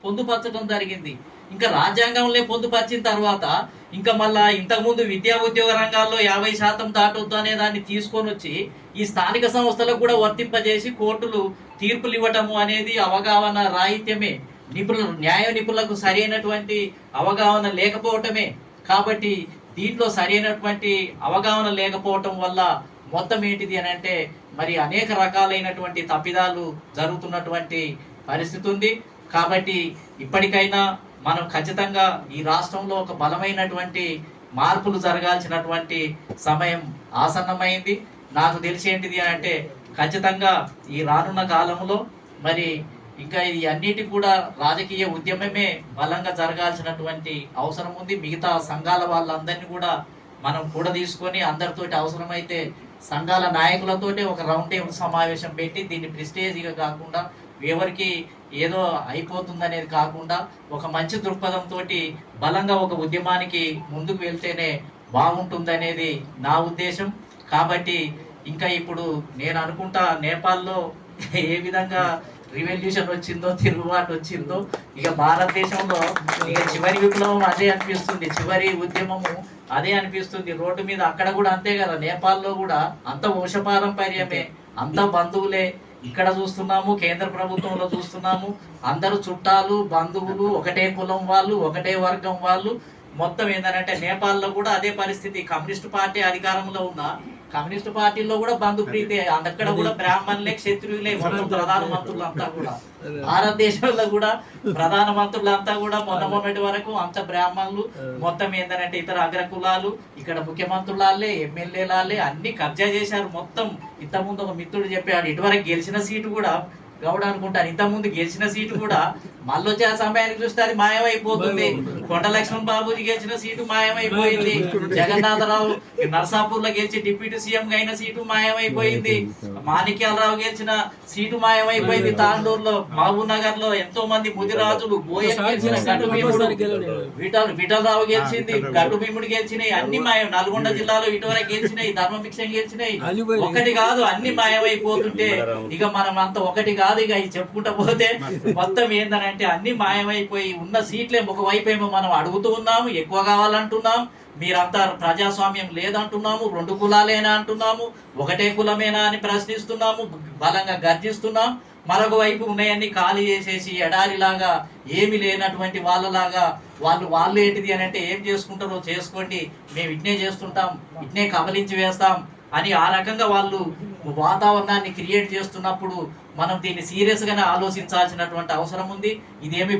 పొందుపరచడం జరిగింది. ఇంకా రాజ్యాంగంలో పొందుపరిచిన తర్వాత ఇంకా మళ్ళా ఇంతకుముందు విద్యా ఉద్యోగ రంగాల్లో 50% దాటొద్దు అనే దాన్ని తీసుకొని వచ్చి ఈ స్థానిక సంస్థలకు కూడా వర్తింపజేసి కోర్టులు తీర్పులు ఇవ్వటము అనేది అవగాహన రాహిత్యమే. న్యాయ నిపుణులకు సరైనటువంటి అవగాహన లేకపోవటమే. కాబట్టి దీంట్లో సరైనటువంటి అవగాహన లేకపోవటం వల్ల మొత్తం ఏంటిది అని అంటే మరి అనేక రకాలైనటువంటి తప్పిదాలు జరుగుతున్నటువంటి పరిస్థితి ఉంది. కాబట్టి ఇప్పటికైనా మనం ఖచ్చితంగా ఈ రాష్ట్రంలో ఒక బలమైనటువంటి మార్పులు జరగాల్సినటువంటి సమయం ఆసన్నమైంది. నాకు తెలిసి ఏంటిది అని అంటే ఖచ్చితంగా ఈ రానున్న కాలంలో మరి ఇంకా ఇది అన్నిటి కూడా రాజకీయ ఉద్యమమే బలంగా జరగాల్సినటువంటి అవసరం ఉంది. మిగతా సంఘాల వాళ్ళందరినీ కూడా మనం కూడా తీసుకొని అందరితోటి అవసరమైతే సంఘాల నాయకులతోటి ఒక రౌండ్ టేబుల్ సమావేశం పెట్టి దీన్ని ప్రెస్టేజ్గా కాకుండా ఎవరికి ఏదో అయిపోతుందనేది కాకుండా ఒక మంచి దృక్పథంతో బలంగా ఒక ఉద్యమానికి ముందుకు వెళ్తేనే బాగుంటుందనేది నా ఉద్దేశం. కాబట్టి ఇంకా ఇప్పుడు నేను అనుకుంటా నేపాల్లో ఏ విధంగా రివల్యూషన్ వచ్చిందో, తిరుగుబాటు వచ్చిందో, ఇక భారతదేశంలో ఇక చివరి విప్లవం అదే అనిపిస్తుంది, చివరి ఉద్యమము అదే అనిపిస్తుంది. రోడ్డు మీద అక్కడ కూడా అంతే కదా, నేపాల్లో కూడా అంత వంశపారంపర్యమే, అంత బంధువులే. ఇక్కడ చూస్తున్నాము, కేంద్ర ప్రభుత్వంలో చూస్తున్నాము, అందరూ చుట్టాలు బంధువులు, ఒకటే కులం వాళ్ళు, ఒకటే వర్గం వాళ్ళు. మొత్తం ఏంటంటే నేపాల్లో కూడా అదే పరిస్థితి. కమ్యూనిస్ట్ పార్టీ అధికారంలో ఉన్న కమ్యూనిస్ట్ పార్టీలో కూడా బంధు ప్రీతి, అక్కడ కూడా బ్రాహ్మణులే క్షత్రియులే మొత్తం ప్రధానమంత్రులంతా కూడా. భారతదేశంలో కూడా ప్రధానమంత్రులంతా కూడా మొన్నటి వరకు అంత బ్రాహ్మణులు. మొత్తం ఏంటంటే ఇతర అగ్ర కులాలు, ఇక్కడ ముఖ్యమంత్రులాలే, ఎమ్మెల్యేలాలే అన్ని కబ్జా చేశారు మొత్తం. ఇంతకుముందు ఒక మిత్రుడు చెప్పాడు, ఇటువరకు గెలిచిన సీటు కూడా గౌడ అనుకుంటాను, ఇంతకుముందు గెలిచిన సీటు కూడా మళ్ళీ వచ్చే సమయానికి చూస్తే అది మాయమైపోతుంది. కొండ లక్ష్మణ్ బాబుజీ గెలిచిన సీటు మాయమైపోయింది. జగన్నాథరావు నర్సాపూర్ లో గెలిచి డిప్యూటీ సీఎం అయిన సీటు మాయమైపోయింది. మాణిక్యాలరావు గెలిచిన సీటు మాయమైపోయింది. తాండూరులో, మహబూబ్ నగర్ లో ఎంతో మంది ముదిరాజులు, బోయన్ గెలిచిన గట్టు భీముడు, విఠలరావు గెలిచింది, గట్టు భీముడు గెలిచినాయి, అన్ని మాయం. నల్గొండ జిల్లాలో ఇటువరకు గెలిచినాయి, ధర్మభిక్షం గెలిచినాయి. ఒకటి కాదు అన్ని మాయమైపోతుంటే ఇక మనం అంత ఒకటి కాదు ఇక చెప్పుకుంటా పోతే మొత్తం ఏందనంటే అన్ని మాయమైపోయి ఉన్న సీట్లే ఒకవైపు ఏమో మనం అడుగుతూ ఉన్నాము, ఎక్కువ కావాలంటున్నాం. మీరంతా ప్రజాస్వామ్యం లేదంటున్నాము, రెండు కులాలేనా అంటున్నాము, ఒకటే కులమేనా అని ప్రశ్నిస్తున్నాము, బలంగా గర్జిస్తున్నాం. మరొక వైపు ఉన్నాయన్నీ ఖాళీ చేసేసి ఎడారిలాగా ఏమి లేనటువంటి వాళ్ళలాగా వాళ్ళు ఏంటిది అని అంటే ఏం చేసుకుంటారో చేసుకోండి, మేము ఇట్నే చేస్తుంటాం, ఇట్నే కబలించి వేస్తాం అని ఆ రకంగా వాళ్ళు వాతావరణాన్ని క్రియేట్ చేస్తున్నప్పుడు మనం దీన్ని సీరియస్ గానే ఆలోచించాల్సినటువంటి అవసరం ఉంది. ఇదేమి